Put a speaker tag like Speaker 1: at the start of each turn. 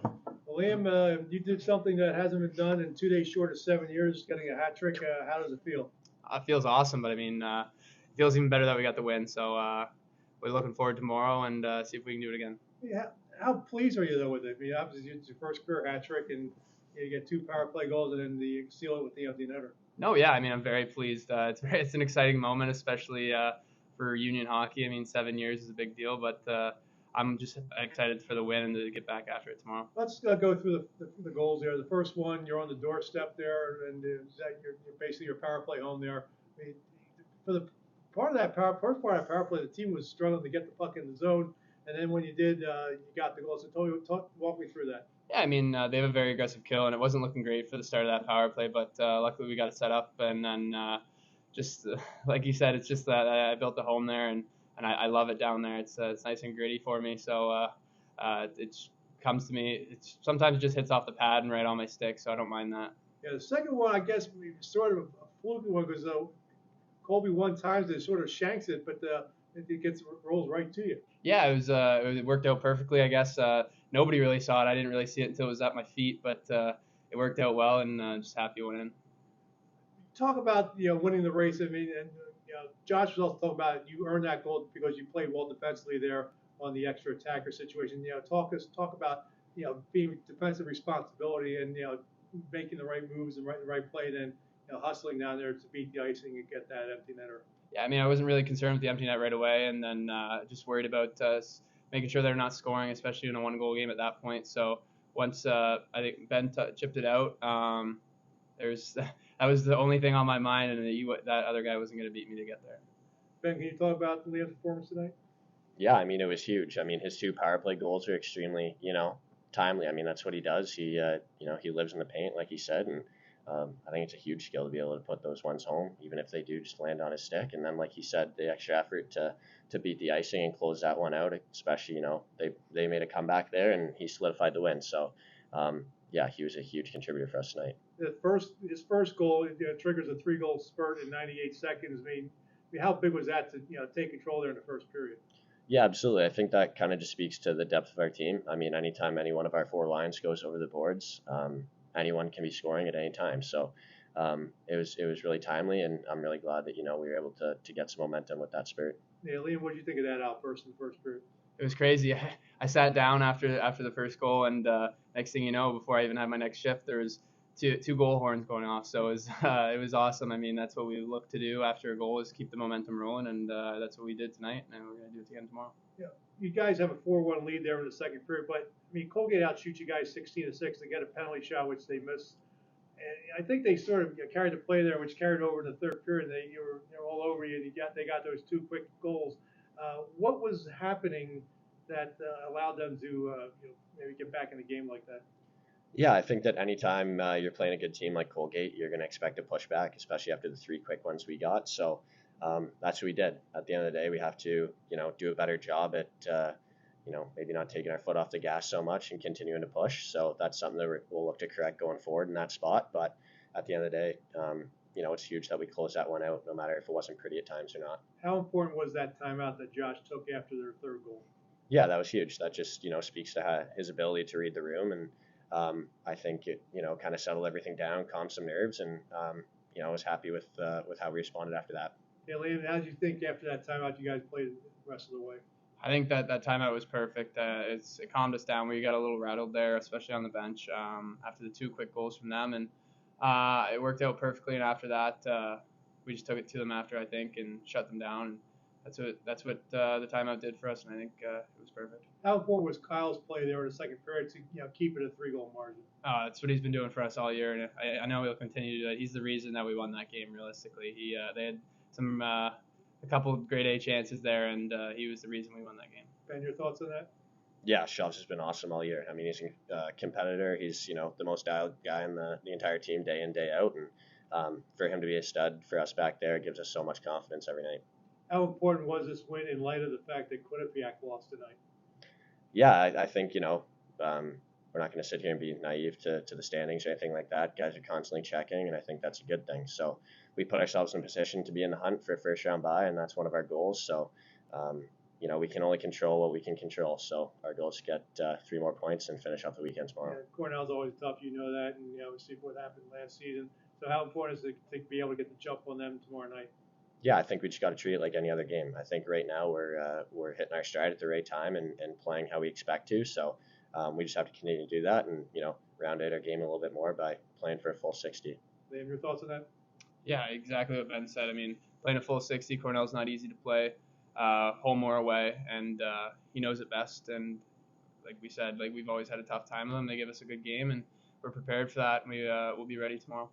Speaker 1: Well, Liam, you did something that hasn't been done in 2 days short of 7 years, getting a hat trick. How does it feel?
Speaker 2: It feels awesome, but I mean, it feels even better that we got the win. So we're looking forward to tomorrow and see if we can do it again.
Speaker 1: Yeah, how pleased are you though with it? I mean, obviously it's your first career hat trick, and you get two power play goals, and then you seal it with the empty netter.
Speaker 2: No, yeah, I mean, I'm very pleased. It's an exciting moment, especially for Union hockey. I mean, 7 years is a big deal, but I'm just excited for the win and to get back after it tomorrow.
Speaker 1: Let's go through the goals there. The first one, you're on the doorstep there, and is that you're basically your power play home there. I mean, for the first part of that power play, the team was struggling to get the puck in the zone, and then when you did, you got the goal. So walk me through that.
Speaker 2: Yeah, I mean, they have a very aggressive kill, and it wasn't looking great for the start of that power play, but luckily we got it set up, and then just like you said, it's just that I built a home there, and I love it down there. It's nice and gritty for me, so it comes to me. It's sometimes it just hits off the pad and right on my stick, so I don't mind that.
Speaker 1: Yeah, the second one, I guess, sort of a fluky one because Colby one times it sort of shanks it, but it rolls right to you.
Speaker 2: Yeah, it worked out perfectly, I guess. Nobody really saw it. I didn't really see it until it was at my feet, but it worked out well, and just happy it went in.
Speaker 1: Talk about winning the race. I mean, and Josh was also talking about you earned that goal because you played well defensively there on the extra attacker situation. Talk about being defensive responsibility and making the right moves and the right play, then hustling down there to beat the icing and get that empty netter.
Speaker 2: Yeah, I mean, I wasn't really concerned with the empty net right away, and then just worried about making sure they're not scoring, especially in a one-goal game at that point. So once I think Ben chipped it out, there's that was the only thing on my mind, and that other guy wasn't going to beat me to get there.
Speaker 1: Ben, can you talk about Liam's performance tonight?
Speaker 3: Yeah, I mean, it was huge. I mean, his two power play goals are extremely, timely. I mean, that's what he does. He lives in the paint, like he said, and I think it's a huge skill to be able to put those ones home, even if they do just land on his stick. And then, like he said, the extra effort to beat the icing and close that one out, especially, they made a comeback there, and he solidified the win. So, yeah, he was a huge contributor for us tonight.
Speaker 1: His first goal triggers a 3-goal spurt in 98 seconds. I mean, how big was that to take control there in the first period?
Speaker 3: Yeah, absolutely. I think that kind of just speaks to the depth of our team. I mean, anytime any one of our four lines goes over the boards, anyone can be scoring at any time. So it was really timely, and I'm really glad that we were able to get some momentum with that spurt.
Speaker 1: Yeah, Liam, what did you think of that outburst in the first period?
Speaker 2: It was crazy. I sat down after the first goal, and next thing you know, before I even had my next shift, there was two goal horns going off. So it was awesome. I mean, that's what we look to do after a goal is keep the momentum rolling, and that's what we did tonight, and we're gonna do it again tomorrow.
Speaker 1: Yeah, you guys have a 4-1 lead there in the second period, but I mean, Colgate outshoots you guys 16-6 to get a penalty shot, which they missed. And I think they sort of carried the play there, which carried over in the third period. They were all over you, and they got those two quick goals. What was happening that allowed them to maybe get back in the game like that?
Speaker 3: Yeah, I think that anytime you're playing a good team like Colgate, you're going to expect a pushback, especially after the 3 quick ones we got. So that's what we did. At the end of the day, we have to, do a better job at, maybe not taking our foot off the gas so much and continuing to push. So that's something that we'll look to correct going forward in that spot. But at the end of the day, it's huge that we close that one out, no matter if it wasn't pretty at times or not.
Speaker 1: How important was that timeout that Josh took after their third goal?
Speaker 3: Yeah, that was huge. That just, speaks to his ability to read the room. And I think it, kind of settled everything down, calmed some nerves, and, I was happy with how we responded after that.
Speaker 1: Yeah, Liam, how did you think after that timeout you guys played the rest of the way?
Speaker 2: I think that timeout was perfect. It calmed us down. We got a little rattled there, especially on the bench after the 2 quick goals from them, and it worked out perfectly. And after that, we just took it to them after, I think, and shut them down. And that's what the timeout did for us, and I think it was perfect.
Speaker 1: How important was Kyle's play there in the second period to keep it a 3-goal margin?
Speaker 2: That's what he's been doing for us all year, and I know he'll continue to do that. He's the reason that we won that game. Realistically, they had a couple of grade A chances there, and he was the reason we won that game.
Speaker 1: Ben, your thoughts on that?
Speaker 3: Yeah, Shovs has been awesome all year. I mean, he's a competitor. He's the most dialed guy in the entire team day in, day out, and for him to be a stud for us back there gives us so much confidence every night.
Speaker 1: How important was this win in light of the fact that Quinnipiac lost tonight?
Speaker 3: Yeah, I think we're not going to sit here and be naive to the standings or anything like that. Guys are constantly checking, and I think that's a good thing. So we put ourselves in a position to be in the hunt for a first round bye, and that's one of our goals. So we can only control what we can control. So our goal is to get 3 more points and finish off the weekend tomorrow.
Speaker 1: Yeah, Cornell's always tough, you know that, and see what happened last season. So how important is it to be able to get the jump on them tomorrow night?
Speaker 3: Yeah, I think we just got to treat it like any other game. I think right now we're hitting our stride at the right time and playing how we expect to. So we just have to continue to do that and round out our game a little bit more by playing for a full 60.
Speaker 1: Liam, your thoughts on that?
Speaker 2: Yeah, exactly what Ben said. I mean, playing a full 60, Cornell's not easy to play, home or away, and he knows it best. And like we said, we've always had a tough time with them. They give us a good game, and we're prepared for that. And we'll be ready tomorrow.